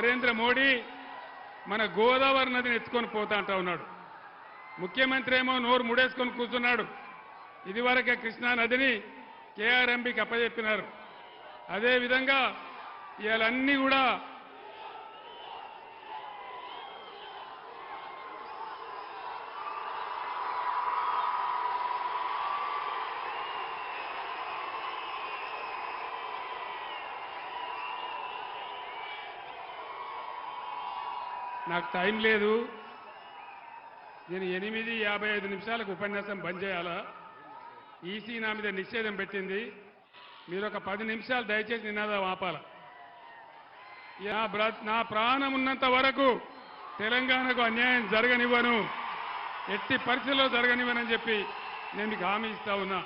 నరేంద్ర మోడీ మన గోదావరి నదిని ఎత్తుకొని పోతా అంటా ఉన్నాడు. ముఖ్యమంత్రి ఏమో నోరు ముడేసుకొని కూర్చున్నాడు. ఇదివరకే కృష్ణా నదిని కేఆర్ఎంబీకి అప్పచెప్పినారు. అదేవిధంగా ఇవాళన్నీ కూడా నాకు టైం లేదు. నేను 8:55 నిమిషాలకు ఉపన్యాసం బంద్ చేయాలా? ఈసీ నా మీద నిషేధం పెట్టింది. మీరు ఒక 10 నిమిషాలు దయచేసి నినాదం ఆపాల. నా ప్రాణం ఉన్నంత వరకు తెలంగాణకు అన్యాయం జరగనివ్వను, ఎట్టి పరిస్థితుల్లో జరగనివ్వనని చెప్పి నేను మీకు హామీ ఇస్తా ఉన్నా.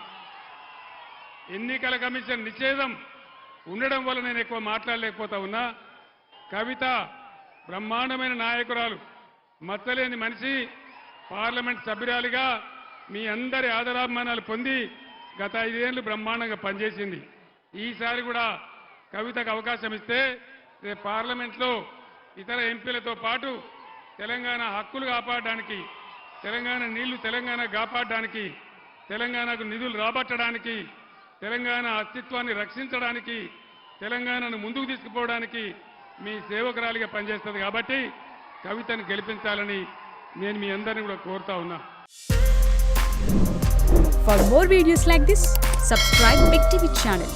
ఎన్నికల కమిషన్ నిషేధం ఉండడం వల్ల నేను ఎక్కువ మాట్లాడలేకపోతా ఉన్నా. కవిత బ్రహ్మాండమైన నాయకురాలు, మచ్చలేని మనిషి, పార్లమెంట్ సభ్యురాలిగా మీ అందరి ఆదరాభిమానాలు పొంది గత 5 ఏళ్లు బ్రహ్మాండంగా పనిచేసింది. ఈసారి కూడా కవితకు అవకాశం ఇస్తే రేపు పార్లమెంట్లో ఇతర ఎంపీలతో పాటు తెలంగాణ హక్కులు కాపాడడానికి, తెలంగాణ నీళ్లు తెలంగాణ కాపాడడానికి, తెలంగాణకు నిధులు రాబట్టడానికి, తెలంగాణ అస్తిత్వాన్ని రక్షించడానికి, తెలంగాణను ముందుకు తీసుకుపోవడానికి మీ సేవకురాలిగా పనిచేస్తుంది. కాబట్టి కవితను గెలిపించాలని నేను మీ అందరిని కూడా కోరుతా ఉన్నా. For more videos like this, subscribe Big TV channel.